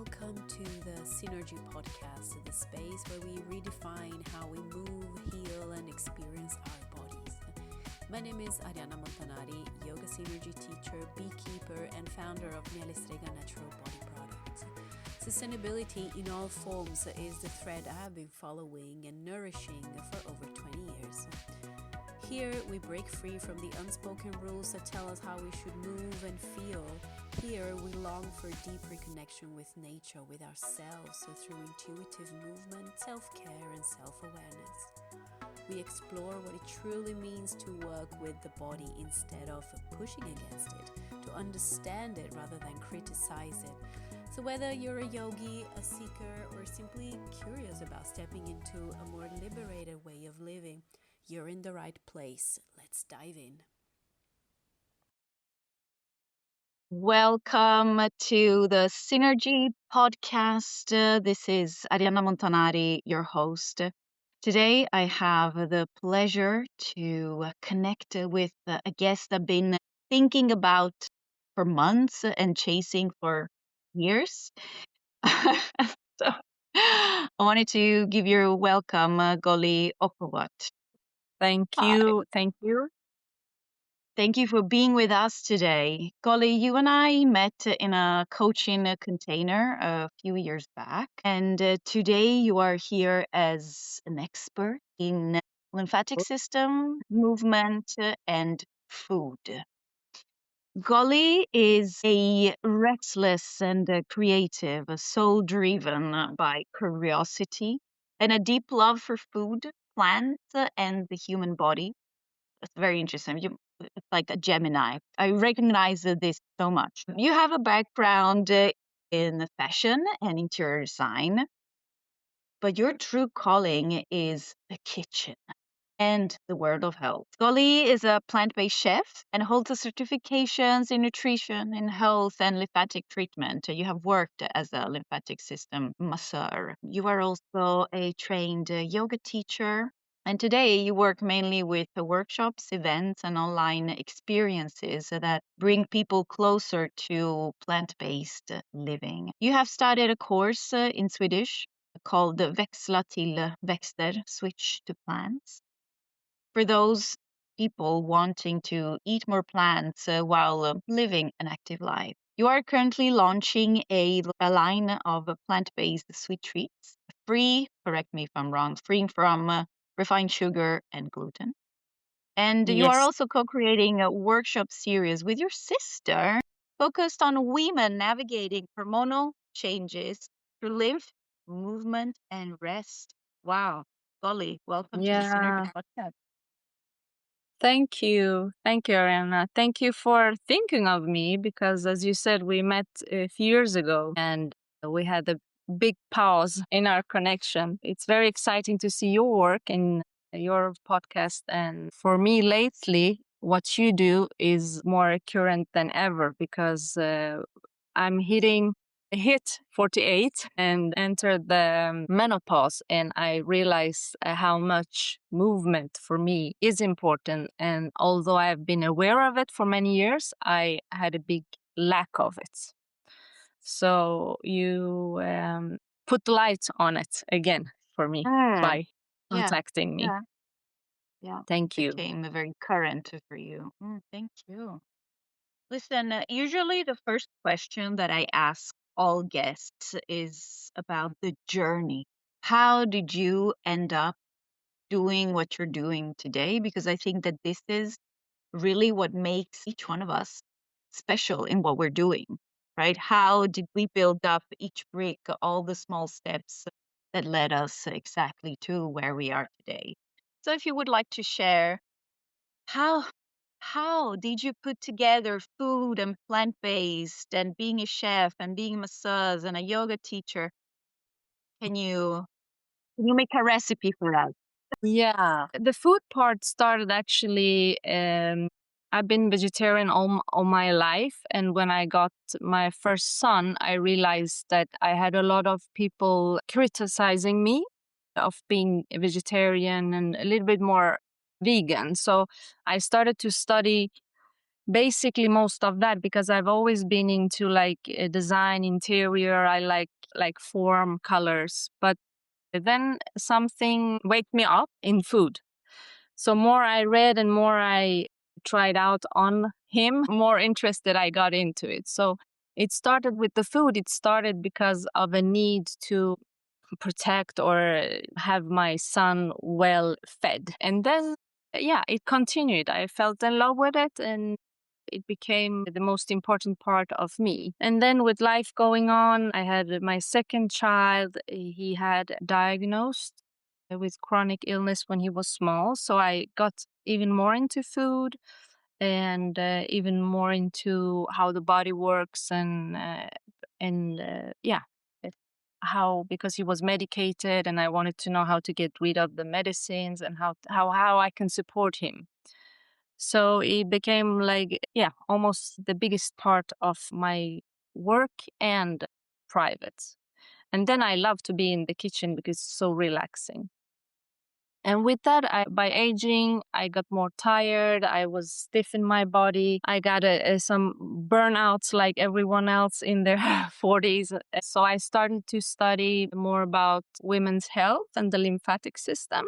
welcome to the Synergy Podcast, the space where we redefine how we move, heal, and experience our bodies. My name is Ariana Montanari, yoga synergy teacher, beekeeper, and founder of Mielistrega Natural Body Products. Sustainability in all forms is the thread I have been following and nourishing for over 20 years. Here, we break free from the unspoken rules that tell us how we should move and feel. Here, we long for deep reconnection with nature, with ourselves, through intuitive movement, self-care, and self-awareness. We explore what it truly means to work with the body instead of pushing against it, to understand it rather than criticize it. So whether you're a yogi, a seeker, or simply curious about stepping into a more liberated way of living, you're in the right place. Let's dive in. Welcome to the Synergy Podcast. This is Ariana Montanari, your host. Today, I have the pleasure to connect with a guest I've been thinking about for months and chasing for years. So, I wanted to give you a welcome, Gollie Okhowat. Thank Hi. you. Thank you. Thank you for being with us today. Gollie, you and I met in a coaching container a few years back, and today you are here as an expert in lymphatic system, movement, and food. Gollie is a restless and creative, soul-driven by curiosity and a deep love for food, plants, and the human body. That's very interesting. It's like a Gemini. I recognize this so much. You have a background in fashion and interior design, but your true calling is the kitchen and the world of health. Gollie is a plant-based chef and holds a certifications in nutrition, in health, and lymphatic treatment. You have worked as a lymphatic system masseur. You are also a trained yoga teacher. And today you work mainly with workshops, events, and online experiences that bring people closer to plant-based living. You have started a course in Swedish called Växla till växter, switch to plants, for those people wanting to eat more plants while living an active life. You are currently launching a line of plant-based sweet treats, free, correct me if I'm wrong, free from refined sugar and gluten. And you are Yes. also co-creating a workshop series with your sister focused on women navigating hormonal changes through lymph, movement, and rest. Wow. Gollie, welcome to the Synergy Podcast. Thank you. Thank you, Ariana. Thank you for thinking of me because, as you said, we met a few years ago and we had a big pause in our connection. It's very exciting to see your work in your podcast. And for me, lately, what you do is more current than ever because I'm hit 48 and entered the menopause, and I realized how much movement for me is important. And although I've been aware of it for many years, I had a big lack of it. So you put light on it again for me by contacting me. Yeah. Thank you. Became very current for you. Thank you. Listen, usually the first question that I ask all guests is about the journey. How did you end up doing what you're doing today? Because I think that this is really what makes each one of us special in what we're doing, right? How did we build up each brick, all the small steps that led us exactly to where we are today? So if you would like to share, how did you put together food and plant-based and being a chef and being a masseuse and a yoga teacher? Can you make a recipe for us? Yeah, the food part started actually. I've been vegetarian all my life, and when I got my first son, I realized that I had a lot of people criticizing me of being a vegetarian and a little bit more vegan. So I started to study basically most of that, because I've always been into like design, interior. I like form, colors, but then something wake me up in food. So more I read and more I tried out on him, more interested I got into it. So it started with the food. It started because of a need to protect or have my son well fed. And then, yeah, it continued. I felt in love with it, and it became the most important part of me. And then with life going on, I had my second child. He had diagnosed with chronic illness when he was small. So I got even more into food and even more into how the body works and yeah, it- how, because he was medicated and I wanted to know how to get rid of the medicines and how I can support him. So it became like, yeah, almost the biggest part of my work and private. And then I love to be in the kitchen because it's so relaxing. And with that, by aging, I got more tired. I was stiff in my body. I got some burnouts like everyone else in their 40s. So I started to study more about women's health and the lymphatic system,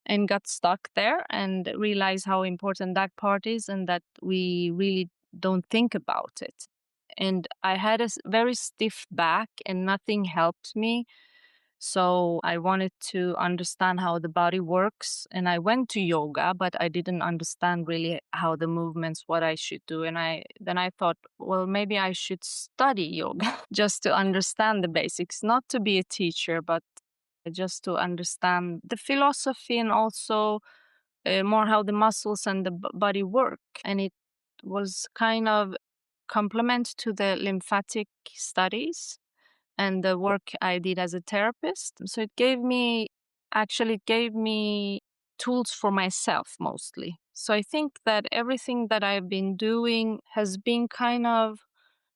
and got stuck there and realized how important that part is and that we really don't think about it. And I had a very stiff back and nothing helped me. So I wanted to understand how the body works. And I went to yoga, but I didn't understand really how the movements, what I should do. And then I thought, well, maybe I should study yoga just to understand the basics, not to be a teacher, but just to understand the philosophy and also more how the muscles and the body work. And it was kind of complement to the lymphatic studies and the work I did as a therapist. So it gave me tools for myself mostly. So I think that everything that I've been doing has been kind of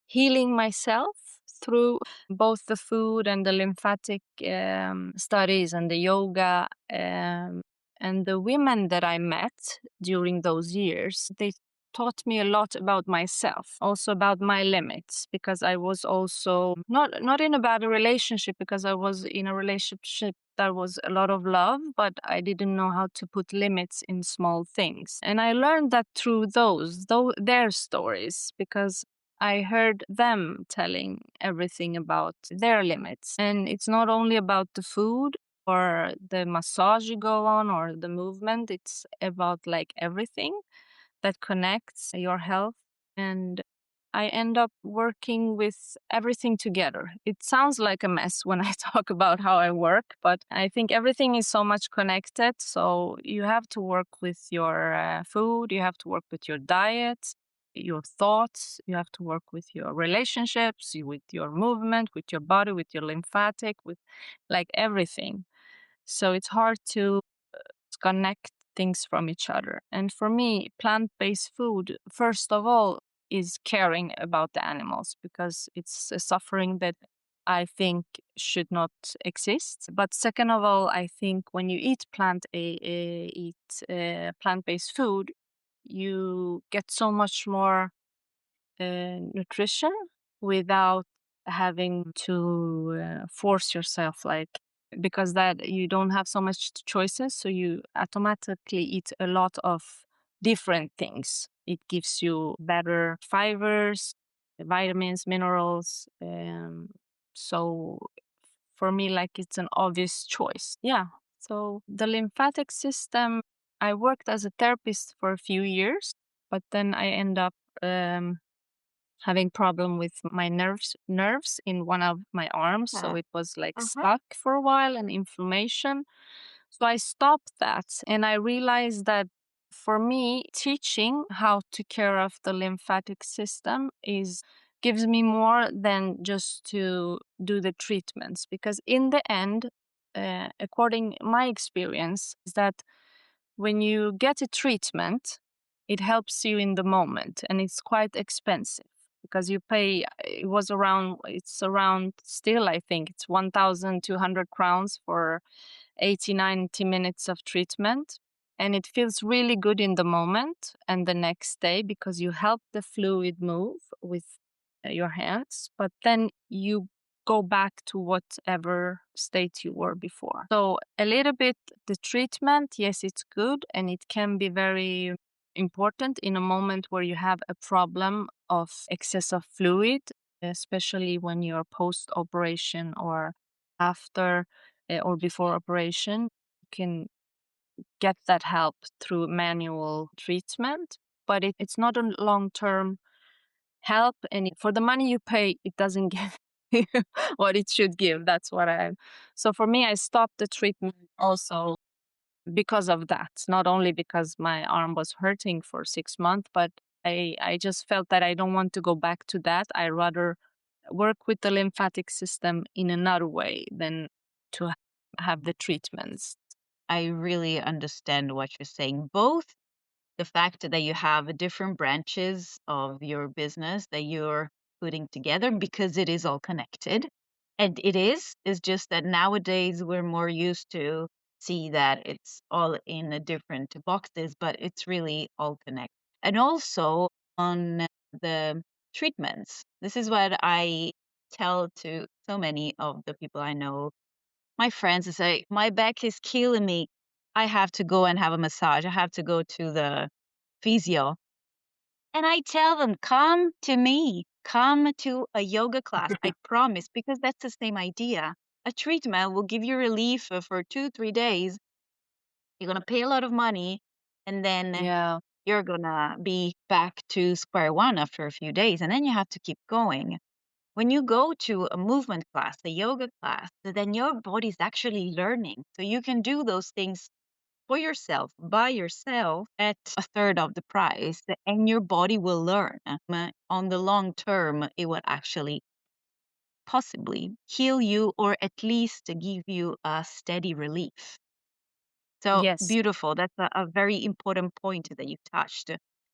healing myself through both the food and the lymphatic studies and the yoga. And the women that I met during those years, they taught me a lot about myself, also about my limits, because I was also not in a bad relationship, because I was in a relationship that was a lot of love, but I didn't know how to put limits in small things. And I learned that through their stories, because I heard them telling everything about their limits. And it's not only about the food or the massage you go on or the movement, it's about like everything that connects your health. And I end up working with everything together. It sounds like a mess when I talk about how I work, but I think everything is so much connected. So you have to work with your food, you have to work with your diet, your thoughts, you have to work with your relationships, with your movement, with your body, with your lymphatic, with like everything. So it's hard to connect things from each other. And for me, plant-based food, first of all, is caring about the animals, because it's a suffering that I think should not exist. But second of all, I think when you eat plant-based food, you get so much more nutrition without having to force yourself, like, because that you don't have so much choices, so you automatically eat a lot of different things. It gives you better fibers, vitamins, minerals. So for me, like, it's an obvious choice. Yeah. So the lymphatic system, I worked as a therapist for a few years, but then I end up having problem with my nerves in one of my arms. So it was like stuck for a while, and inflammation. So I stopped that, and I realized that for me, teaching how to care of the lymphatic system gives me more than just to do the treatments, because in the end, according my experience, is that when you get a treatment, it helps you in the moment, and it's quite expensive, because you pay, it's around still, I think it's 1,200 crowns for 80, 90 minutes of treatment. And it feels really good in the moment and the next day because you help the fluid move with your hands, but then you go back to whatever state you were before. So a little bit the treatment, yes, it's good and it can be very important in a moment where you have a problem of excess of fluid, especially when you're post-operation or after or before operation. You can get that help through manual treatment, but it's not a long-term help, and for the money you pay, it doesn't give you what it should give. That's what so for me, I stopped the treatment also because of that. Not only because my arm was hurting for 6 months, but I just felt that I don't want to go back to that. I rather work with the lymphatic system in another way than to have the treatments. I really understand what you're saying. Both the fact that you have different branches of your business that you're putting together because it is all connected. And it is just that nowadays we're more used to see that it's all in a different boxes, but it's really all connected. And also on the treatments, this is what I tell to so many of the people I know, my friends, is say, my back is killing me. I have to go and have a massage. I have to go to the physio. And I tell them, come to me, come to a yoga class. I promise, because that's the same idea. A treatment will give you relief for 2, 3 days. You're going to pay a lot of money, and then Yeah. you're going to be back to square one after a few days. And then you have to keep going. When you go to a movement class, a yoga class, then your body's actually learning. So you can do those things for yourself, by yourself, at a third of the price, and your body will learn. On the long term, it will actually possibly heal you or at least give you a steady relief. So Yes. beautiful. That's a very important point that you touched.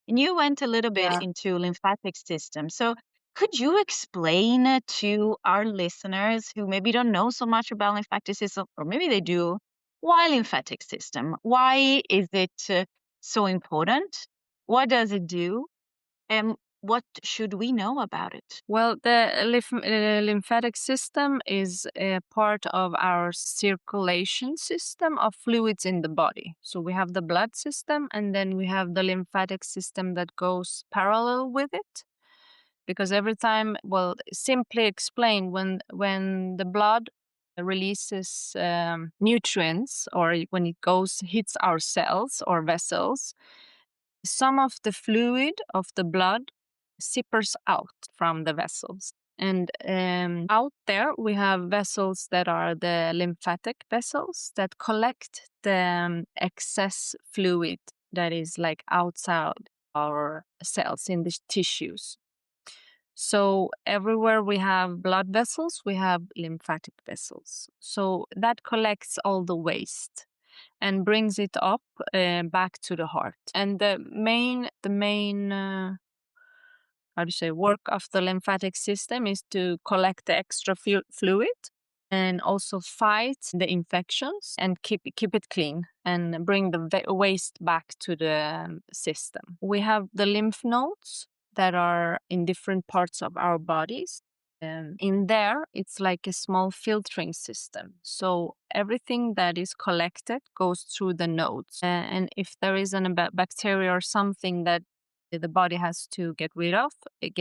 And you went a little bit Yeah. into lymphatic system. So could you explain to our listeners who maybe don't know so much about lymphatic system, or maybe they do, why lymphatic system? Why is it so important? What does it do? And what should we know about it? Well, the lymphatic system is a part of our circulation system of fluids in the body. So we have the blood system, and then we have the lymphatic system that goes parallel with it. Because every time, well, simply explain, when the blood releases nutrients, or when it hits our cells or vessels, some of the fluid of the blood sippers out from the vessels. And out there, we have vessels that are the lymphatic vessels that collect the excess fluid that is like outside our cells in the tissues. So everywhere we have blood vessels, we have lymphatic vessels. So that collects all the waste and brings it up back to the heart. And the main work of the lymphatic system is to collect the extra fluid and also fight the infections and keep it clean and bring the waste back to the system. We have the lymph nodes that are in different parts of our bodies. In there, it's like a small filtering system. So everything that is collected goes through the nodes. And if there is a bacteria or something that the body has to get rid of, it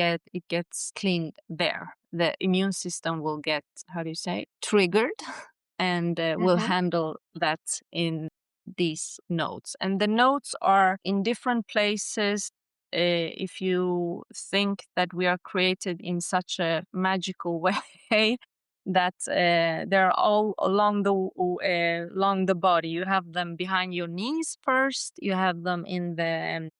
gets cleaned there. The immune system will get, triggered and will handle that in these nodes. And the nodes are in different places. If you think that we are created in such a magical way that they're all along the body. You have them behind your knees first. You have them in the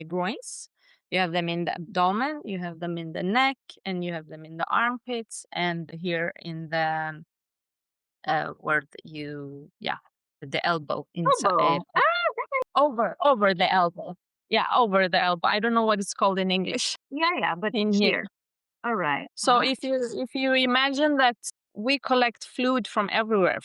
groins. You have them in the abdomen. You have them in the neck, and you have them in the armpits, and here in the the elbow inside. Elbow. Over the elbow. Yeah, over the elbow. I don't know what it's called in English. Yeah, but In here. here. All right. So if you imagine that we collect fluid from everywhere,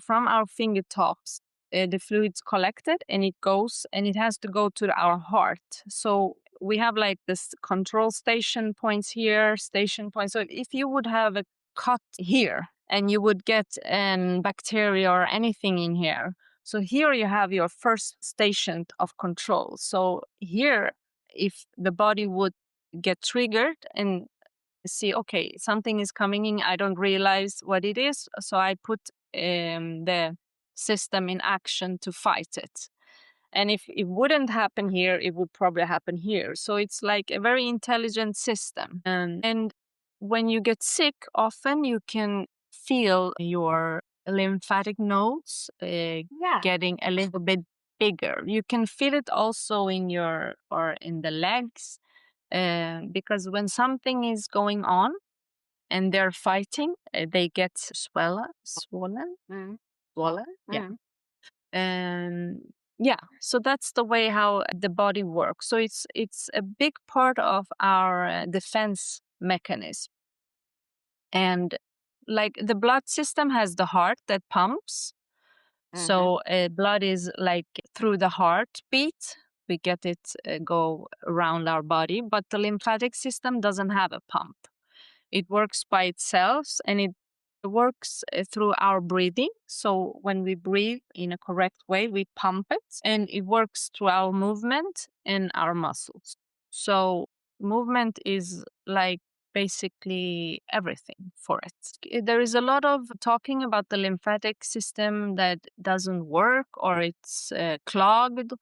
from our fingertips the fluid's collected and it goes and it has to go to our heart. So we have like this control station points here, station points. So if you would have a cut here and you would get bacteria or anything in here, so here you have your first station of control. So here, if the body would get triggered and see, okay, something is coming in, I don't realize what it is, so I put the system in action to fight it. And if it wouldn't happen here, it would probably happen here. So it's like a very intelligent system. And when you get sick, often you can feel your lymphatic nodes getting a little bit bigger. You can feel it also in the legs, because when something is going on and they're fighting, they get swollen. Yeah. And yeah, so that's the way how the body works. So it's a big part of our defense mechanism. And like the blood system has the heart that pumps. So blood is like through the heartbeat. We get it go around our body, but the lymphatic system doesn't have a pump. It works by itself, and it works through our breathing. So when we breathe in a correct way, we pump it, and it works through our movement and our muscles. So movement is like basically everything for it. There is a lot of talking about the lymphatic system that doesn't work or it's clogged.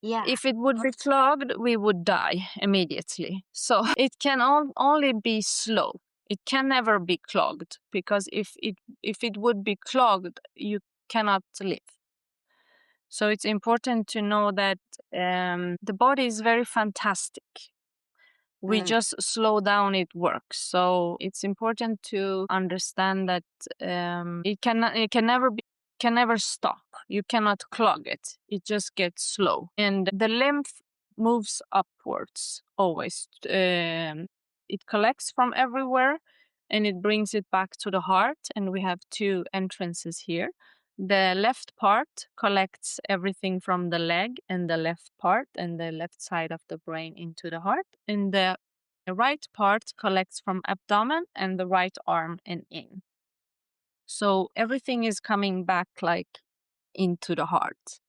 Yeah. If it would be clogged, we would die immediately. So it can only be slow. It can never be clogged, because if it would be clogged, you cannot live. So it's important to know that the body is very fantastic. We just slow down, it works. So it's important to understand that it can never stop. You cannot clog it. It just gets slow. And the lymph moves upwards always. It collects from everywhere and it brings it back to the heart. And we have two entrances here. The left part collects everything from the leg and the left part and the left side of the brain into the heart. And the right part collects from abdomen and the right arm and in. So everything is coming back like into the heart.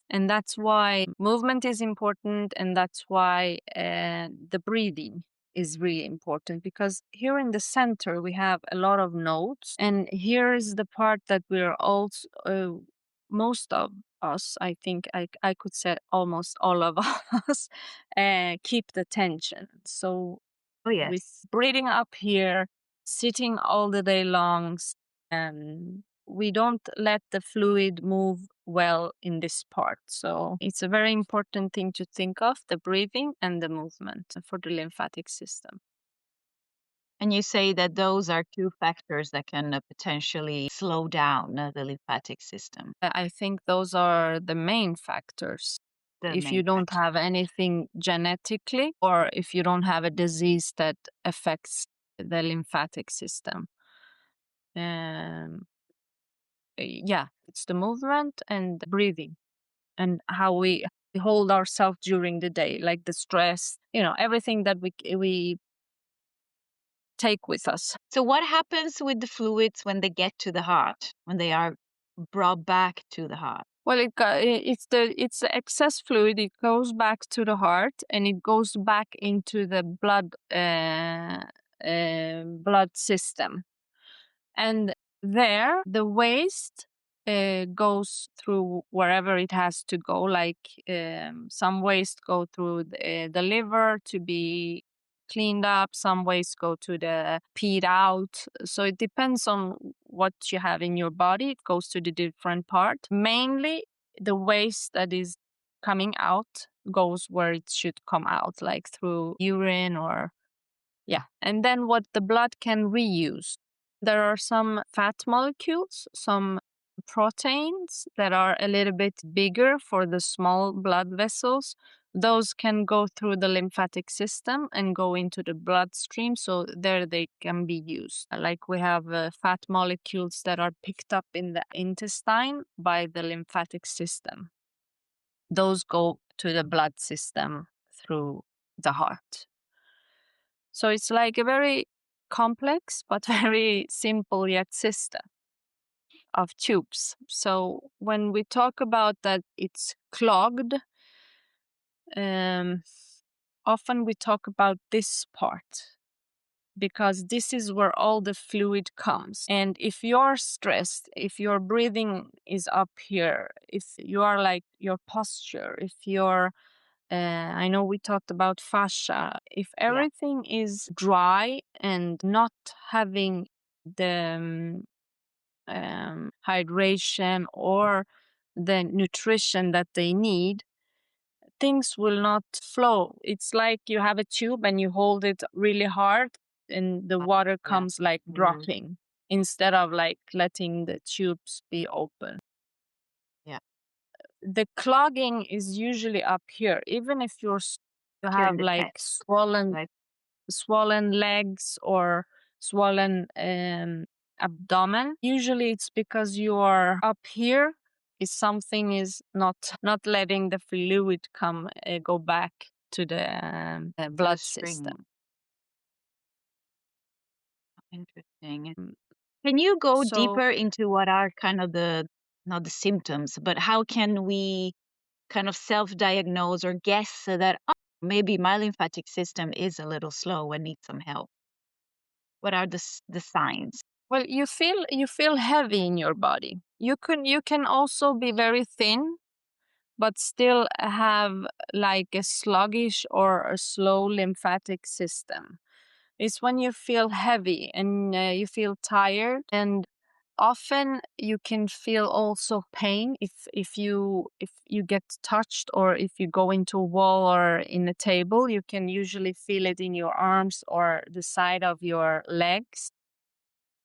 And that's why movement is important, and that's why the breathing is really important, because here in the center we have a lot of nodes, and here is the part that we're also most of us, I think I could say almost all of us keep the tension. So with breathing up here, sitting all the day long, and we don't let the fluid move well in this part. So it's a very important thing to think of, the breathing and the movement for the lymphatic system. And you say that those are two factors that can potentially slow down the lymphatic system. I think those are the main factors. If you don't have anything genetically, or if you don't have a disease that affects the lymphatic system. Yeah, it's the movement and the breathing and how we hold ourselves during the day, like the stress, everything that we take with us. So what happens with the fluids when they get to the heart, when they are brought back to the heart? Well, it's the excess fluid. It goes back to the heart and it goes back into the blood system. And there, the waste goes through wherever it has to go. Like some waste go through the liver to be cleaned up. Some waste go to the peed out. So it depends on what you have in your body. It goes to the different part. Mainly, the waste that is coming out goes where it should come out, like through urine or and then what the blood can reuse. There are some fat molecules, some proteins that are a little bit bigger for the small blood vessels. Those can go through the lymphatic system and go into the bloodstream, so there they can be used. Like we have fat molecules that are picked up in the intestine by the lymphatic system. Those go to the blood system through the heart. So it's like a very complex but very simple yet system of tubes. So when we talk about that it's clogged, often we talk about this part because this is where all the fluid comes. And if you're stressed, if your breathing is up here, if you are like your posture, if you're I know we talked about fascia. If everything is dry and not having the hydration or the nutrition that they need, things will not flow. It's like you have a tube and you hold it really hard and the water comes like dropping instead of like letting the tubes be open. Yeah. The clogging is usually up here, even if you have like swollen legs or swollen abdomen. Usually it's because you are up here is something is not letting the fluid come go back to the blood system. Interesting. Can you go deeper into what are kind of not the symptoms, but how can we kind of self-diagnose or guess that maybe my lymphatic system is a little slow and needs some help? What are the signs? Well, you feel heavy in your body. You can also be very thin, but still have like a sluggish or a slow lymphatic system. It's when you feel heavy and you feel tired, and often you can feel also pain if you get touched or if you go into a wall or in a table. You can usually feel it in your arms or the side of your legs.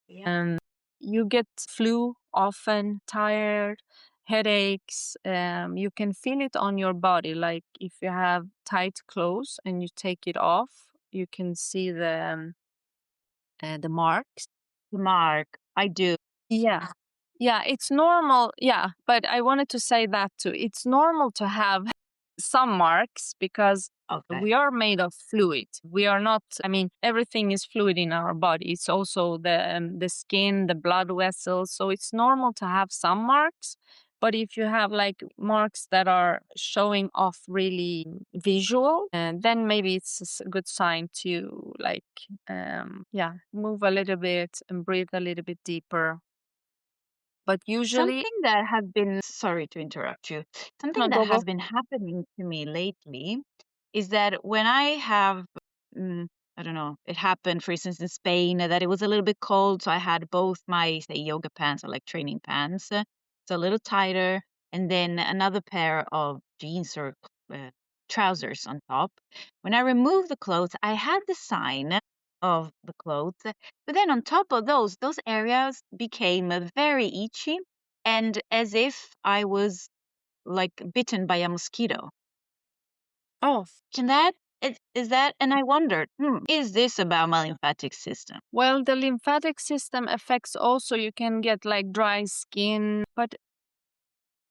You get flu often, tired, headaches. You can feel it on your body, like if you have tight clothes and you take it off, you can see the marks. The mark, I do. Yeah. Yeah, it's normal. Yeah, but I wanted to say that too. It's normal to have some marks because we are made of fluid. We are not, I mean, everything is fluid in our body. It's also the skin, the blood vessels. So it's normal to have some marks. But if you have like marks that are showing off really visual, then maybe it's a good sign to like, move a little bit and breathe a little bit deeper. But usually, something that has been, sorry to interrupt you, something that has been happening to me lately is that when I have, I don't know, it happened, for instance, in Spain, that it was a little bit cold. So I had both my, say, yoga pants or like training pants, so a little tighter, and then another pair of jeans or trousers on top. When I removed the clothes, I had the sign of the clothes, but then on top of those areas became very itchy and as if I was like bitten by a mosquito. Oh, Can that is that? And I wondered, is this about my lymphatic system? well, the lymphatic system affects also, you can get like dry skin, but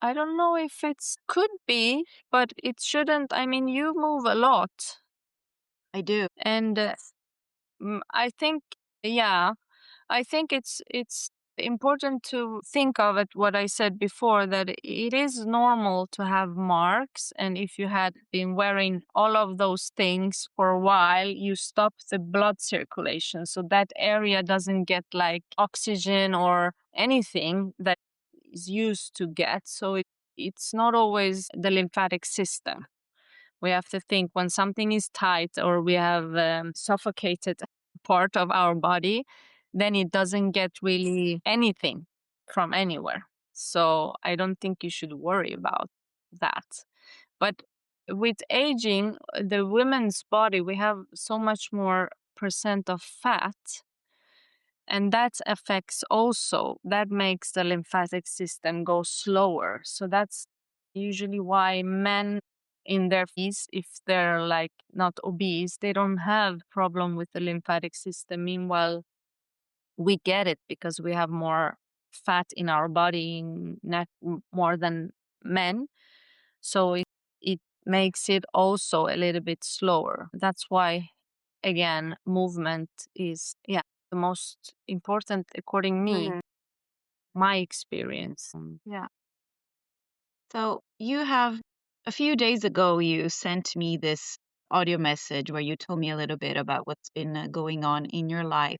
I don't know if it's could be, but it shouldn't. I mean, you move a lot. I do. And I think, yeah, I think it's important to think of it, what I said before, that it is normal to have marks. And if you had been wearing all of those things for a while, you stop the blood circulation. So that area doesn't get like oxygen or anything that is used to get. So it's not always the lymphatic system. We have to think when something is tight or we have suffocated part of our body, then it doesn't get really anything from anywhere. So I don't think you should worry about that. But with aging, the women's body, we have so much more percent of fat. And that affects also, that makes the lymphatic system go slower. So that's usually why men in their 50s, if they're like not obese, they don't have problem with the lymphatic system. Meanwhile, we get it because we have more fat in our body, more than men. So it makes it also a little bit slower. That's why, again, movement is, yeah, the most important, according me, my experience. Yeah. So you have, a few days ago, you sent me this audio message where you told me a little bit about what's been going on in your life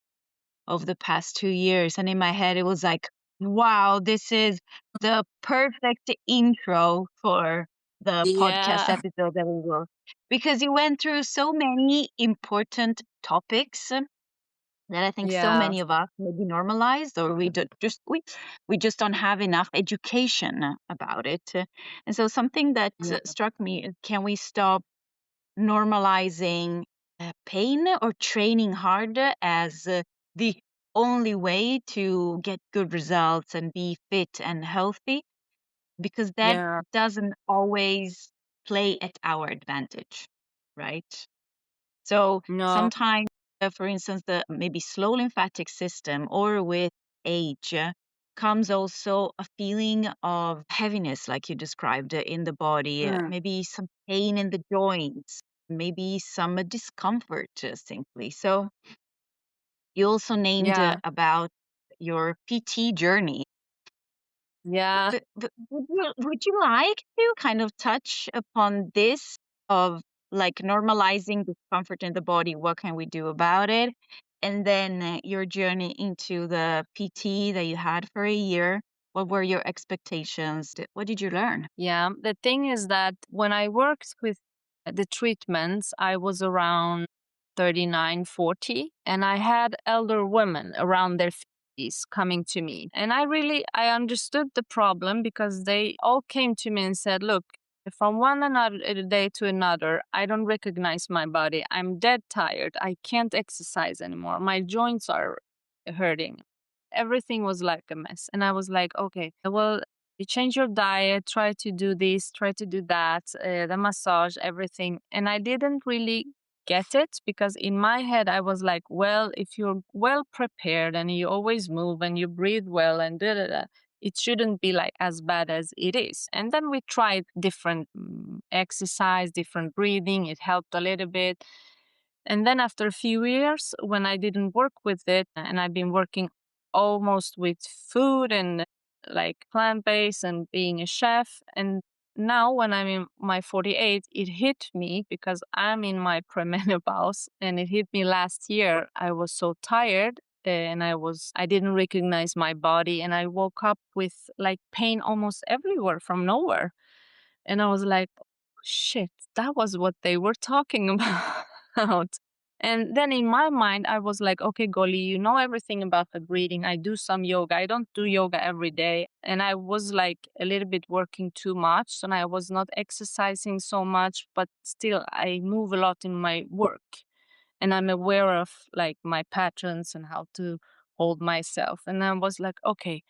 over the past 2 years. And in my head, it was like, wow, this is the perfect intro for the podcast Yeah, episode that we will, because you went through so many important topics that I think so yeah, many of us maybe normalized, or we just don't have enough education about it. And so something that yeah, struck me is, can we stop normalizing pain or training hard as the only way to get good results and be fit and healthy? Because that yeah. doesn't always play at our advantage, right? So No, sometimes, for instance, the maybe slow lymphatic system or with age comes also a feeling of heaviness, like you described, in the body, mm, maybe some pain in the joints, maybe some discomfort simply. So you also named yeah, about your PT journey. yeah, But would you like to kind of touch upon this of like normalizing discomfort in the body? What can we do about it? And then your journey into the PT that you had for a year. What were your expectations? What did you learn? yeah. The thing is that when I worked with the treatments, I was around 39, 40, and I had elder women around their 50s coming to me. And I understood the problem because they all came to me and said, look, from one another day to another, I don't recognize my body. I'm dead tired. I can't exercise anymore. My joints are hurting. Everything was like a mess. And I was like, okay, well, you change your diet, try to do this, try to do that, the massage, everything. And I didn't really get it because in my head, I was like, well, if you're well prepared and you always move and you breathe well and da da da, it shouldn't be like as bad as it is. And then we tried different exercise, different breathing. It helped a little bit. And then after a few years, when I didn't work with it, and I've been working almost with food and like plant based and being a chef. And now, when I'm in my 48, it hit me because I'm in my premenopause, and it hit me last year. I was so tired. And I didn't recognize my body, and I woke up with like pain almost everywhere from nowhere. And I was like, shit, that was what they were talking about. And then in my mind, I was like, okay, Gollie, you know everything about the breathing. I do some yoga. I don't do yoga every day. And I was like a little bit working too much. And I was not exercising so much, but still I move a lot in my work. And I'm aware of like my patterns and how to hold myself. And I was like, okay,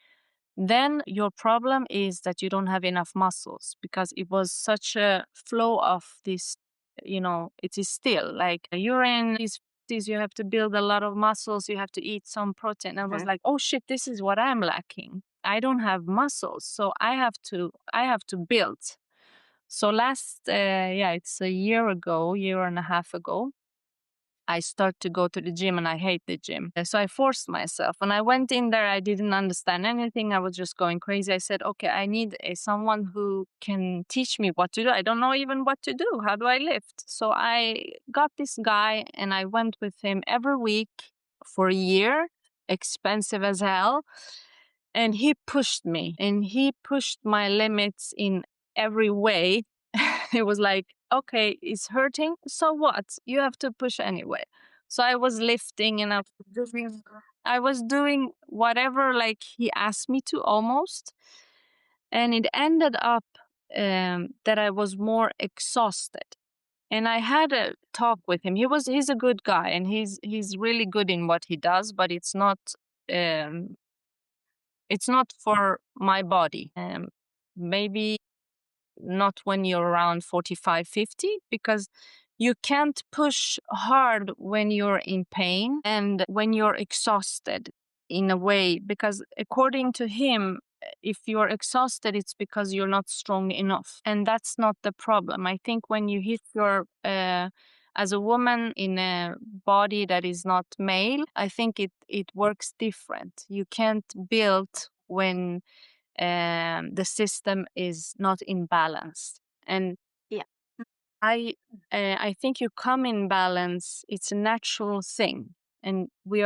then your problem is that you don't have enough muscles because it was such a flow of this, it is still like urine is you have to build a lot of muscles, you have to eat some protein. I was like, oh shit, this is what I'm lacking. I don't have muscles, so I have to build. So it's a year and a half ago, I start to go to the gym, and I hate the gym. So I forced myself. When I went in there, I didn't understand anything. I was just going crazy. I said, okay, I need someone who can teach me what to do. I don't know even what to do. How do I lift? So I got this guy, and I went with him every week for a year, expensive as hell. And he pushed me, and he pushed my limits in every way. It was like, okay, it's hurting. So what? You have to push anyway. So I was lifting, and I was doing whatever like he asked me to almost. And it ended up that I was more exhausted. And I had a talk with him. He's a good guy, and he's really good in what he does, but it's not it's not for my body. Maybe not when you're around 45, 50, because you can't push hard when you're in pain and when you're exhausted in a way, because according to him, if you're exhausted, it's because you're not strong enough. And that's not the problem. I think when you hit your, as a woman in a body that is not male, I think it works different. You can't build when the system is not in balance. And Yeah. I think you come in balance. It's a natural thing. And we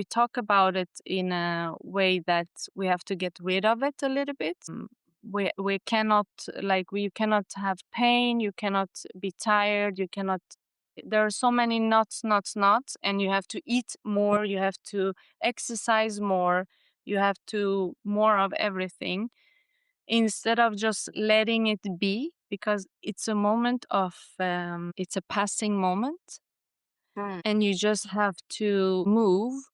talk about it in a way that we have to get rid of it a little bit. We cannot, you cannot have pain, you cannot be tired, you cannot, there are so many knots, and you have to eat more, you have to exercise more, you have to more of everything, instead of just letting it be, because it's a moment of it's a passing moment, and you just have to move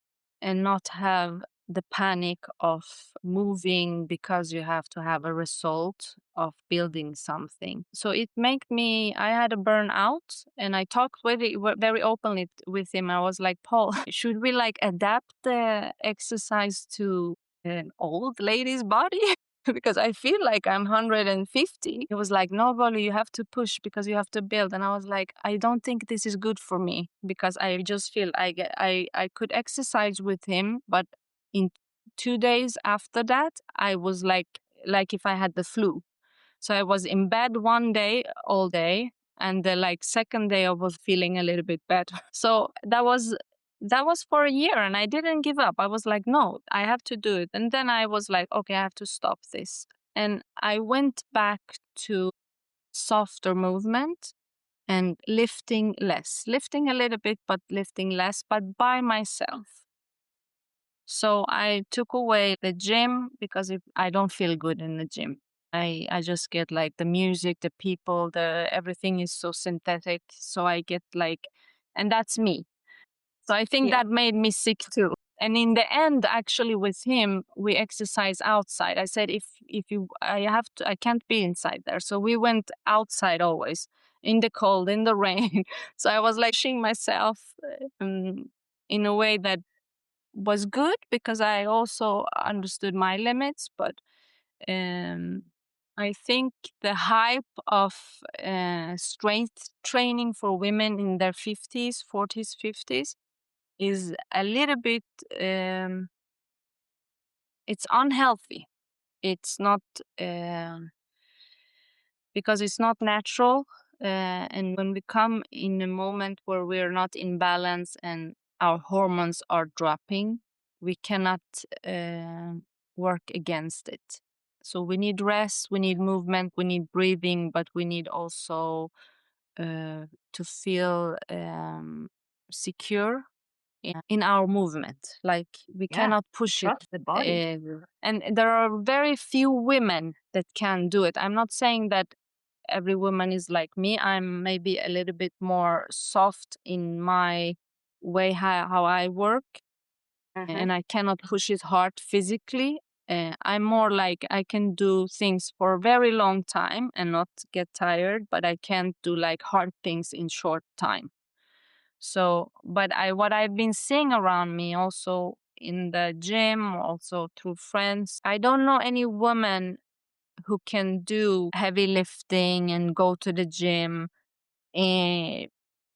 and not have the panic of moving because you have to have a result of building something. So it made me, I had a burnout, and I talked very openly with him. I was like, Paul, should we adapt the exercise to an old lady's body? Because I feel like I'm 150. It was like, no, Gollie, you have to push because you have to build. And I was like, I don't think this is good for me, because I just feel I could exercise with him, but in 2 days after that, I was like if I had the flu. So I was in bed one day all day, and the second day I was feeling a little bit better. So that was for a year, and I didn't give up. I was like, no, I have to do it. And then I was like, okay, I have to stop this. And I went back to softer movement and lifting less, lifting a little bit, but lifting less, but by myself. So I took away the gym because I don't feel good in the gym. I just get the music, the people, everything is so synthetic. So I get and that's me. So I think Yeah. that made me sick too. And in the end, actually, with him, we exercise outside. I said, I can't be inside there. So we went outside always, in the cold, in the rain. So I was pushing myself in a way that was good, because I also understood my limits. But I think the hype of strength training for women in their 50s, 40s, 50s is a little bit, it's unhealthy. It's not, because it's not natural. And when we come in a moment where we're not in balance and our hormones are dropping, we cannot work against it. So we need rest, we need movement, we need breathing, but we need also to feel secure in our movement. We Yeah. cannot push it. Trust the body. And there are very few women that can do it. I'm not saying that every woman is like me. I'm maybe a little bit more soft in my way how I work, and I cannot push it hard physically. I'm more I can do things for a very long time and not get tired, but I can't do hard things in short time. So, but what I've been seeing around me, also in the gym, also through friends, I don't know any woman who can do heavy lifting and go to the gym eh,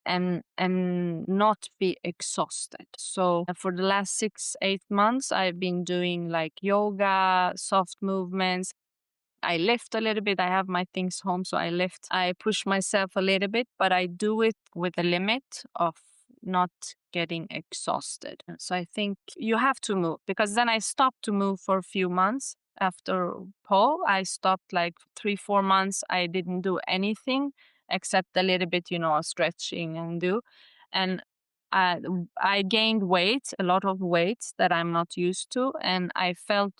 and not be exhausted. So for the last 6-8 months, I've been doing yoga, soft movements. I lift a little bit. I have my things home, so I lift. I push myself a little bit, but I do it with a limit of not getting exhausted. So I think you have to move, because then I stopped to move for a few months. After Paul, I stopped 3-4 months. I didn't do anything except a little bit, stretching and do. And I gained weight, a lot of weight that I'm not used to. And I felt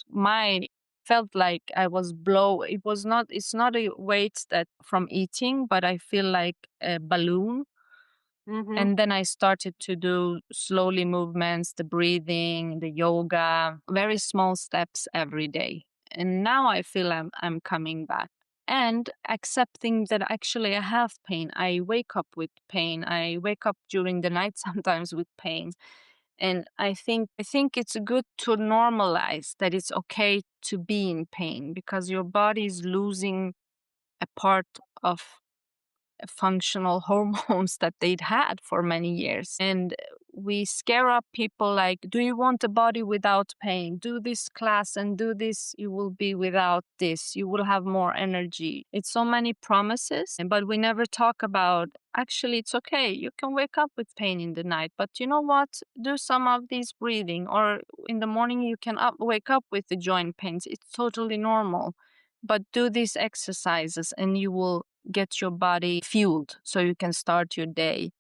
like I was it's not a weight that from eating, but I feel like a balloon. And then I started to do slowly movements, the breathing, the yoga, very small steps every day. And now I feel I'm coming back and accepting that actually I have pain. I wake up with pain. I wake up during the night sometimes with pain. And I think it's good to normalize that it's okay to be in pain because your body is losing a part of functional hormones that they'd had for many years. And we scare up people like, do you want a body without pain? Do this class and do this. You will be without this. You will have more energy. It's so many promises, but we never talk about actually, it's okay. You can wake up with pain in the night, but you know what? Do some of these breathing, or in the morning, you can wake up with the joint pains. It's totally normal. But do these exercises and you will get your body fueled so you can start your day.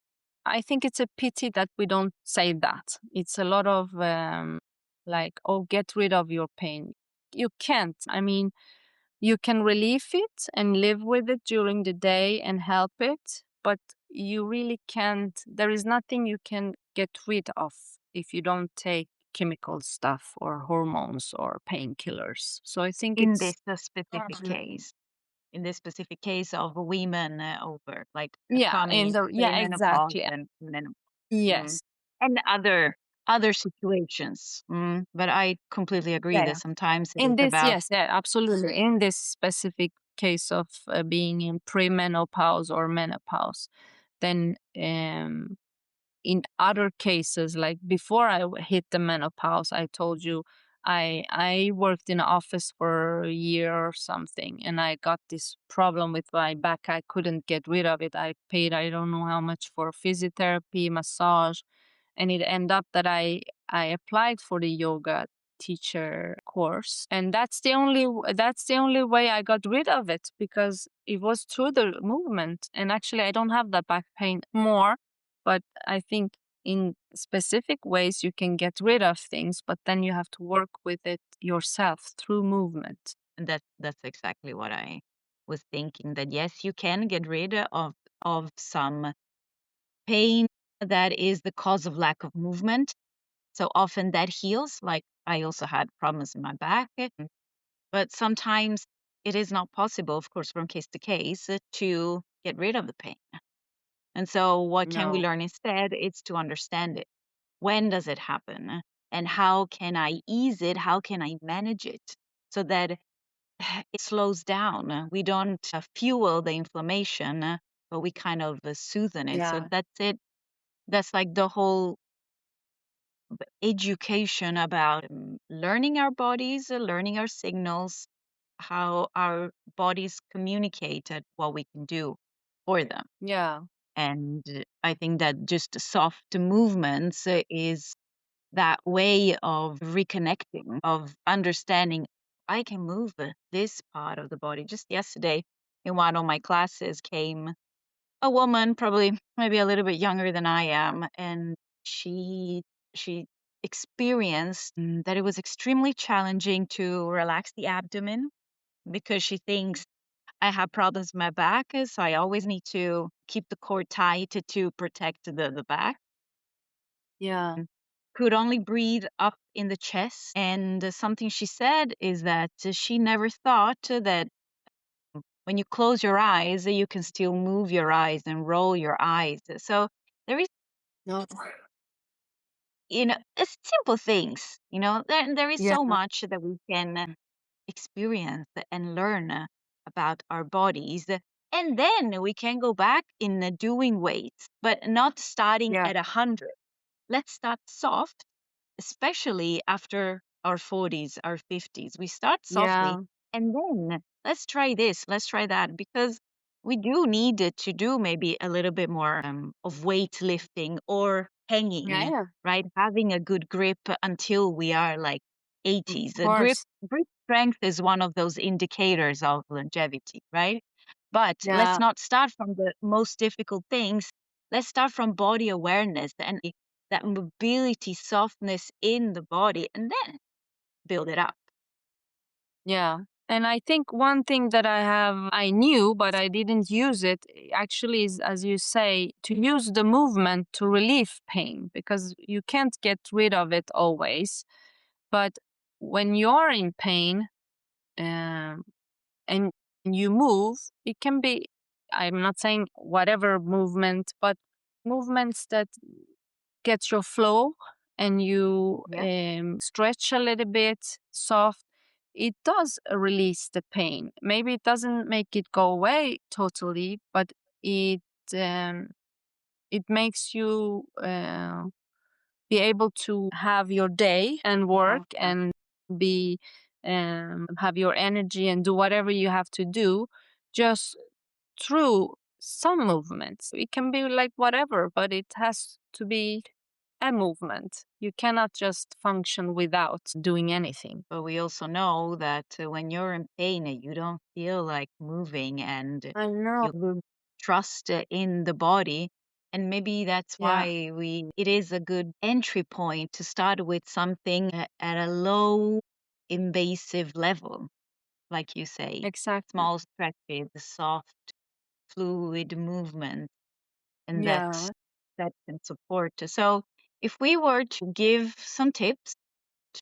I think it's a pity that we don't say that. It's a lot of like, oh, get rid of your pain. You can't. I mean, you can relieve it and live with it during the day and help it, but you really can't. There is nothing you can get rid of if you don't take chemical stuff or hormones or painkillers. So I think In it's this specific case, in this specific case of women over like yeah, coming in into the yeah, perimenopause exactly. and menopause, mm, Yes. and other situations. But I completely agree Yeah, that yeah. sometimes it is In this, about yes, yeah, absolutely. In this specific case of being in premenopause or menopause, then in other cases, like before I hit the menopause, I told you I worked in an office for a year or something, and I got this problem with my back. I couldn't get rid of it. I paid I don't know how much for physiotherapy, massage, and it ended up that I applied for the yoga teacher course, and that's the only way I got rid of it because it was through the movement. And actually, I don't have that back pain more, but I think in specific ways you can get rid of things, but then you have to work with it yourself through movement. and that's exactly what I was thinking, that yes, you can get rid of some pain that is the cause of lack of movement. So often that heals. Like I also had problems in my back, but sometimes it is not possible, of course, from case to case, to get rid of the pain. And so what can we No. learn instead? It's to understand it. When does it happen? And how can I ease it? How can I manage it so that it slows down? We don't fuel the inflammation, but we kind of soothe it. So Yeah. that's it. That's like the whole education about learning our bodies, learning our signals, how our bodies communicate at what we can do for them. Yeah. And I think that just soft movements is that way of reconnecting, of understanding I can move this part of the body. Just yesterday, in one of my classes, came a woman, probably maybe a little bit younger than I am, and she experienced that it was extremely challenging to relax the abdomen because she thinks I have problems with my back, so I always need to keep the core tight to protect the back. Yeah. Could only breathe up in the chest. And something she said is that she never thought that when you close your eyes, you can still move your eyes and roll your eyes. So there is, No. it's simple things, there is Yeah. so much that we can experience and learn about our bodies. And then we can go back in doing weights, but not starting Yeah. at 100. Let's start soft, especially after our 40s, our 50s. We start softly, Yeah. and then let's try this, let's try that, because we do need to do maybe a little bit more of weightlifting or Yeah. hanging, Yeah. right? Having a good grip until we are like Of 80s. course. Grip strength is one of those indicators of longevity, right? But let's Yeah. not start from the most difficult things. Let's start from body awareness and that mobility, softness in the body, and then build it up. Yeah. And I think one thing that I knew, but I didn't use it, actually is, as you say, to use the movement to relieve pain, because you can't get rid of it always. But when you're in pain, um, and you move, it can be, I'm not saying whatever movement, but movements that get your flow, and you Yeah. stretch a little bit, soft, it does release the pain. Maybe it doesn't make it go away totally, but it um, it makes you be able to have your day and work Yeah. and be have your energy and do whatever you have to do just through some movements. It can be like whatever, but it has to be a movement. You cannot just function without doing anything. But we also know that when you're in pain, you don't feel like moving, and I know. you lose trust in the body. And maybe that's Yeah, why it is a good entry point to start with something at a low invasive level, like you say, exactly. small stretches, soft fluid movement, and Yeah. that can support. So if we were to give some tips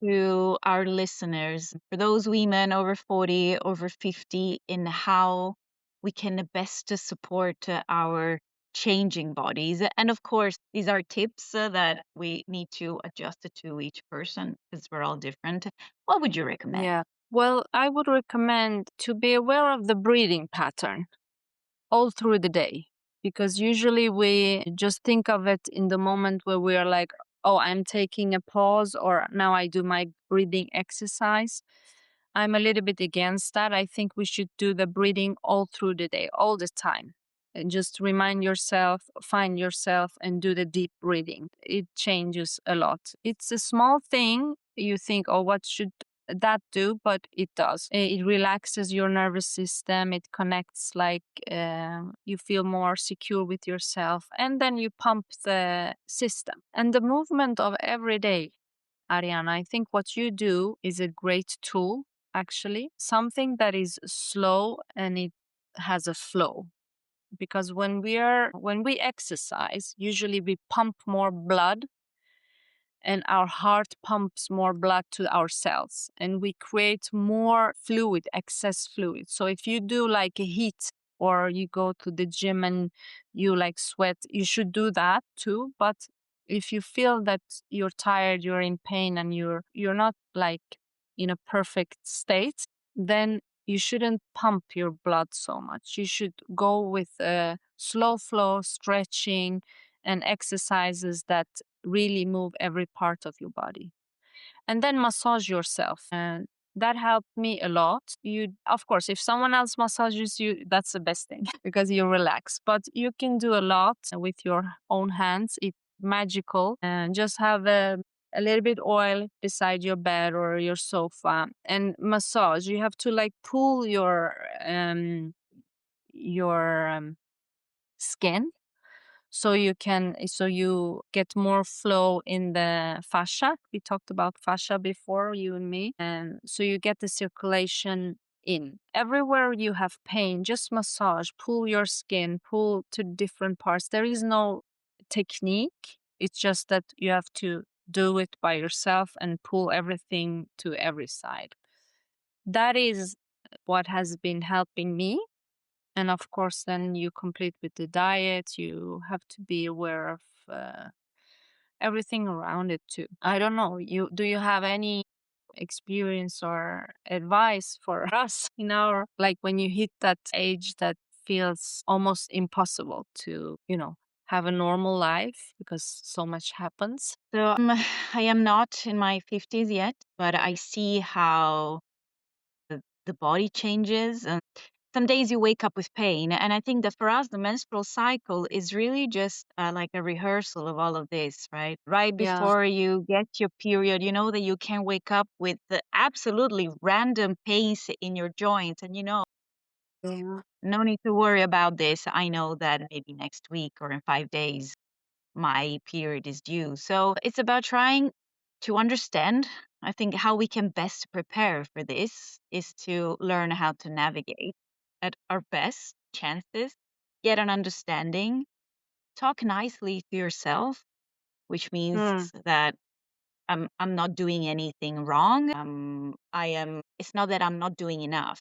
to our listeners, for those women over 40, over 50, in how we can best to support our changing bodies. And of course, these are tips that we need to adjust it to each person because we're all different. What would you recommend? Yeah. Well, I would recommend to be aware of the breathing pattern all through the day, because usually we just think of it in the moment where we are like, oh, I'm taking a pause, or now I do my breathing exercise. I'm a little bit against that. I think we should do the breathing all through the day, all the time. And just remind yourself, find yourself, and do the deep breathing. It changes a lot. It's a small thing. You think, oh, what should that do? But it does. It relaxes your nervous system. It connects, like you feel more secure with yourself. And then you pump the system. And the movement of every day, Ariana, I think what you do is a great tool, actually. Something that is slow and it has a flow. Because when we exercise, usually we pump more blood, and our heart pumps more blood to our cells, and we create more fluid, excess fluid. So if you do like a heat, or you go to the gym and you like sweat, you should do that too. But if you feel that you're tired, you're in pain, and you're not like in a perfect state, then you shouldn't pump your blood so much. You should go with a slow flow stretching and exercises that really move every part of your body. And then massage yourself. And that helped me a lot. You, of course, if someone else massages you, that's the best thing because you relax. But you can do a lot with your own hands. It's magical. And just have a little bit oil beside your bed or your sofa and massage. You have to like pull your skin, so you get more flow in the fascia. We talked about fascia before, you and me, and so you get the circulation in everywhere you have pain. Just massage, pull your skin, pull to different parts. There is no technique. It's just that you have to do it by yourself and pull everything to every side. That is what has been helping me. And of course, then you complete with the diet. You have to be aware of everything around it too. I don't know. Do you have any experience or advice for us in our, like, when you hit that age that feels almost impossible to, have a normal life because so much happens? So I am not in my 50s yet, but I see how the body changes. And some days you wake up with pain. And I think that for us, the menstrual cycle is really just like a rehearsal of all of this, right? Right Yeah. before you get your period, you know that you can wake up with the absolutely random pains in your joints. And, Yeah. no need to worry about this. I know that maybe next week or in 5 days, my period is due. So it's about trying to understand, I think how we can best prepare for this is to learn how to navigate at our best chances, get an understanding, talk nicely to yourself, which means Mm. that I'm not doing anything wrong. It's not that I'm not doing enough.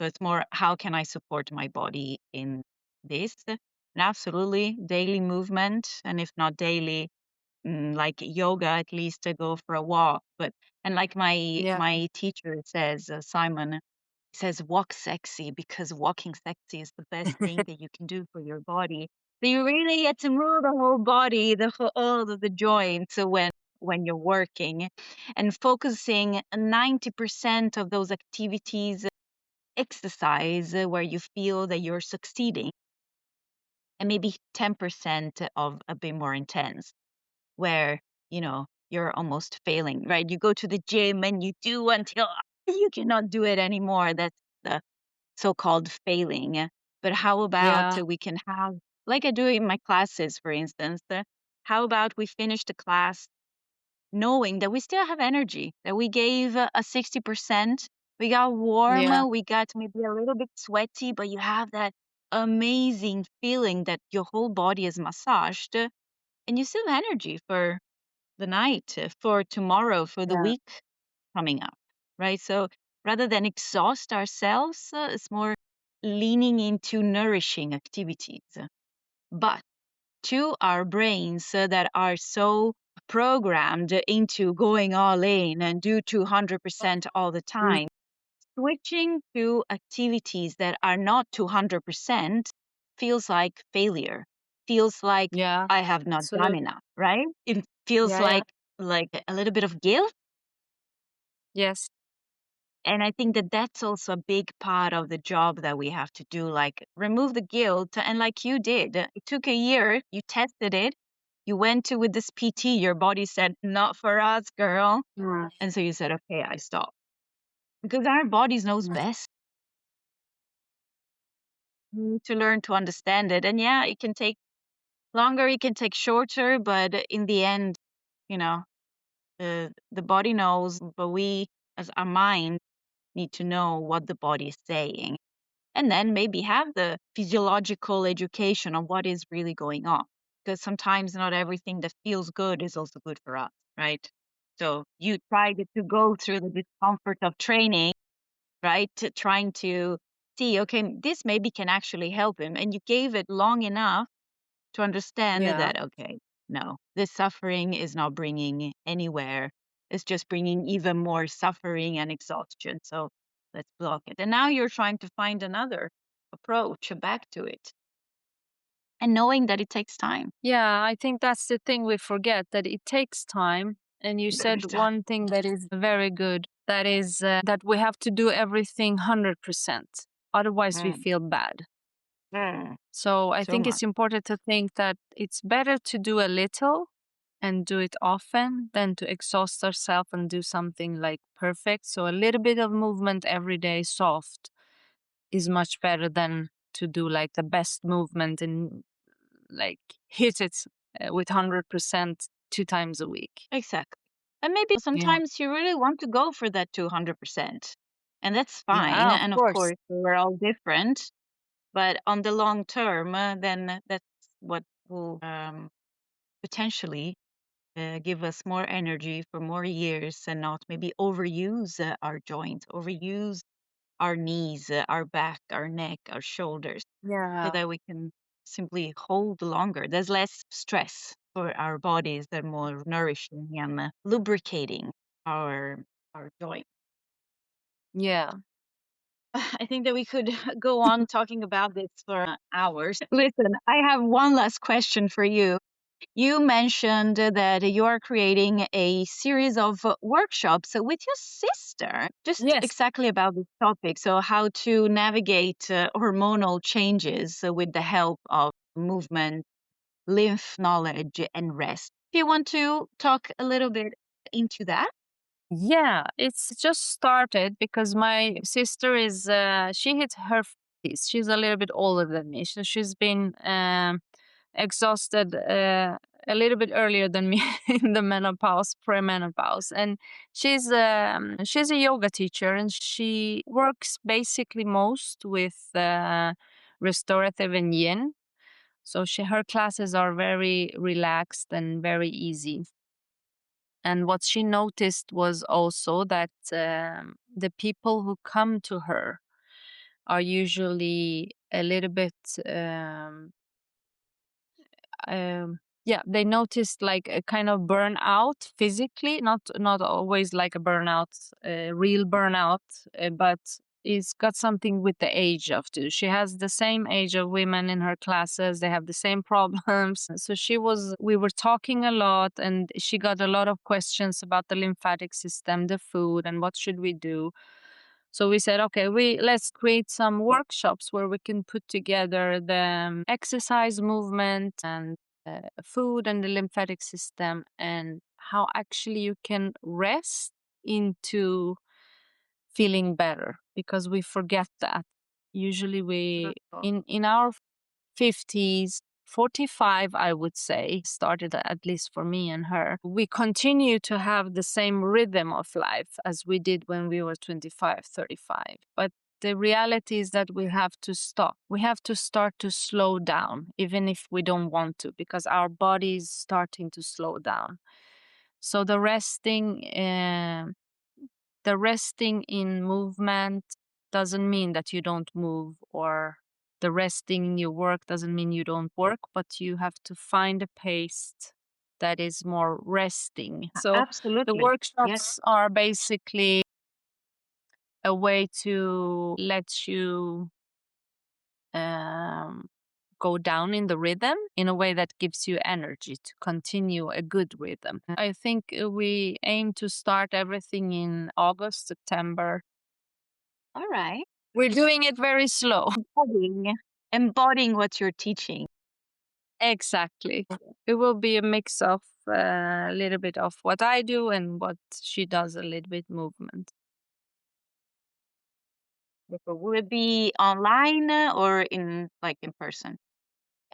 So it's more, how can I support my body in this? And absolutely daily movement. And if not daily, like yoga, at least to go for a walk. But, and like Yeah. my teacher says, Simon says, walk sexy, because walking sexy is the best thing that you can do for your body. So you really get to move the whole body, all of the joints when you're working, and focusing 90% of those activities, exercise where you feel that you're succeeding, and maybe 10% of a bit more intense, where you're almost failing, right? You go to the gym and you do until you cannot do it anymore. That's the so-called failing. But how about Yeah. we can have, like I do in my classes, for instance, how about we finish the class knowing that we still have energy, that we gave a 60%, we got warm, Yeah. we got maybe a little bit sweaty, but you have that amazing feeling that your whole body is massaged, and you still have energy for the night, for tomorrow, for the Yeah. week coming up, right? So rather than exhaust ourselves, it's more leaning into nourishing activities. But to our brains that are so programmed into going all in and do 200% all the Mm. time, switching to activities that are not 200% feels like failure, feels like Yeah. I have not done Absolutely. enough, right? It feels Yeah. Yeah. like a little bit of guilt. Yes. And I think that that's also a big part of the job that we have to do, like remove the guilt. And like you did, it took a year, you tested it, you went to with this PT, your body said, not for us, girl. Mm. And so you said, okay, I stop. Because our bodies knows Mm. best. We need to learn to understand it. And yeah, it can take longer, it can take shorter, but in the end, you know, the body knows, but we, as our mind, need to know what the body is saying. And then maybe have the physiological education on what is really going on. Because sometimes not everything that feels good is also good for us, right? So you tried to go through the discomfort of training, right? Trying to see, okay, this maybe can actually help him. And you gave it long enough to understand Yeah. that, okay, no, this suffering is not bringing anywhere. It's just bringing even more suffering and exhaustion. So let's block it. And now you're trying to find another approach back to it. And knowing that it takes time. Yeah, I think that's the thing we forget, that it takes time. And you said one thing that is very good, that is that we have to do everything 100%. Otherwise, we Mm, feel bad. mm, So I so think much. it's important to think that it's better to do a little and do it often than to exhaust ourselves and do something like perfect. So a little bit of movement every day, soft, is much better than to do like the best movement and like hit it with 100% 2 times a week. Exactly. And maybe Yeah. sometimes you really want to go for that 200%. And that's fine. Yeah, of And of course. course, we're all different. But on the long term, then that's what will potentially give us more energy for more years, and not maybe overuse our joints, overuse our knees, our back, our neck, our shoulders, so Yeah. that we can simply hold longer. There's less stress for our bodies. They're more nourishing and lubricating our joints. Yeah. I think that we could go on talking about this for hours. Listen, I have one last question for you. You mentioned that you are creating a series of workshops with your sister, just Yes. exactly about this topic. So, how to navigate hormonal changes with the help of movement, lymph knowledge, and rest. Do you want to talk a little bit into that? Yeah, it's just started because my sister is she hit her 50s. She's a little bit older than me, so she's been exhausted a little bit earlier than me in the menopause, premenopause. And she's a yoga teacher, and she works basically most with restorative and yin. So her classes are very relaxed and very easy. And what she noticed was also that the people who come to her are usually a little bit yeah, they noticed like a kind of burnout physically, not always like a burnout, real burnout, but it's got something with the age of too. She has the same age of women in her classes. They have the same problems. So we were talking a lot, and she got a lot of questions about the lymphatic system, the food, and what should we do. So we said, okay, let's create some workshops where we can put together the exercise, movement, and food and the lymphatic system, and how actually you can rest into feeling better, because we forget that. Usually in our 50s, 45, I would say, started at least for me and her. We continue to have the same rhythm of life as we did when we were 25, 35. But the reality is that we have to stop. We have to start to slow down, even if we don't want to, because our body is starting to slow down. So the resting in movement doesn't mean that you don't move, or the resting in your work doesn't mean you don't work, but you have to find a pace that is more resting. So the Absolutely. workshops Yes. are basically a way to let you go down in the rhythm in a way that gives you energy to continue a good rhythm. I think we aim to start everything in August, September. All right. We're doing it very slow. Embodying what you're teaching. Exactly. It will be a mix of a little bit of what I do and what she does, a little bit movement. Will it be online or in person?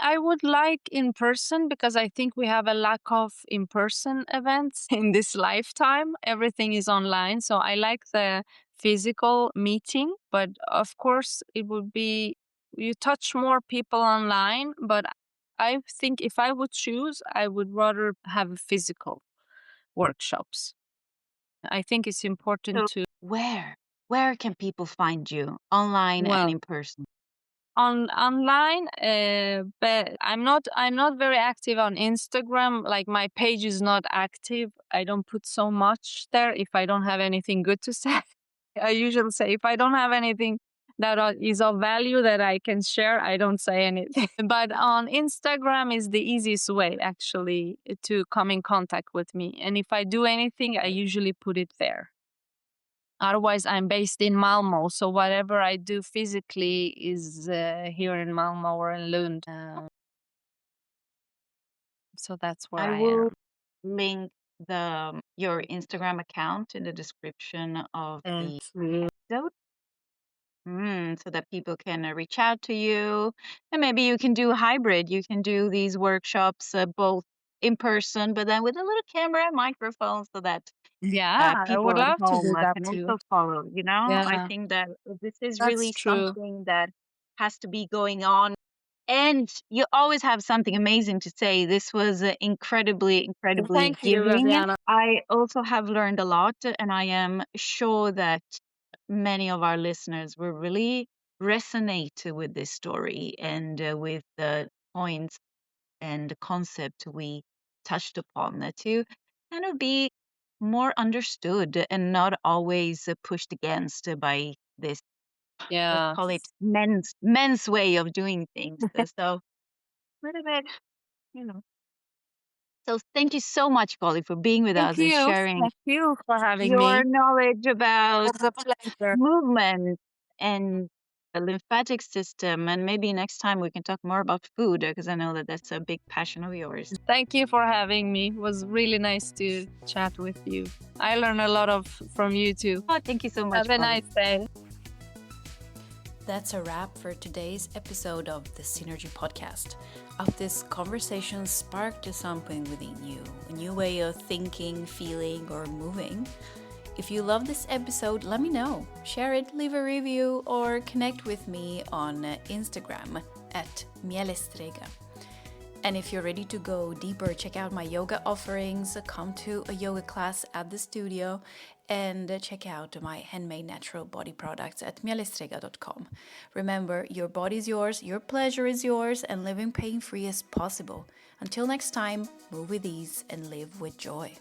I would like in person, because I think we have a lack of in-person events in this lifetime. Everything is online. So I like the physical meeting, but of course it would be, you touch more people online. But I think if I would choose, I would rather have physical workshops. I think it's important So where can people find you, online and in person? Online, but I'm not very active on Instagram. Like, my page is not active. I don't put so much there if I don't have anything good to say. I usually say if I don't have anything that is of value that I can share, I don't say anything. But on Instagram is the easiest way actually to come in contact with me. And if I do anything, I usually put it there. Otherwise, I'm based in Malmo, so whatever I do physically is here in Malmo or in Lund. So that's where I I will am. link your Instagram account in the description of the episode, so that people can reach out to you, and maybe you can do a hybrid. You can do these workshops both in person, but then with a little camera, microphone, so that Yeah, I people would at love to home do that can too. also follow. I Yeah, think that this is that's really true. something that has to be going on. And you always have something amazing to say. This was incredibly, incredibly Thank you, giving. Adriana. I also have learned a lot, and I am sure that many of our listeners will really resonate with this story and with the points and the concept we touched upon, to kind of be more understood and not always pushed against by this, let's Yeah. call it men's way of doing things. So a little bit, you know. So thank you so much, Gollie, for being with Thank us and you. sharing Thank you for having your me. knowledge about It was a pleasure. movement and the lymphatic system. And maybe next time we can talk more about food, because I know that that's a big passion of yours. Thank you for having me. It was really nice to chat with you. I learned a lot from you too. Oh, thank you so much, Have a Gollie. nice day. That's a wrap for today's episode of the Synergy Podcast. I hope this conversation sparked something within you, a new way of thinking, feeling, or moving. If you love this episode, let me know. Share it, leave a review, or connect with me on Instagram at mielestrega. And if you're ready to go deeper, check out my yoga offerings, come to a yoga class at the studio, and check out my handmade natural body products at mielestrega.com. Remember, your body is yours, your pleasure is yours, and living pain-free is possible. Until next time, move with ease and live with joy.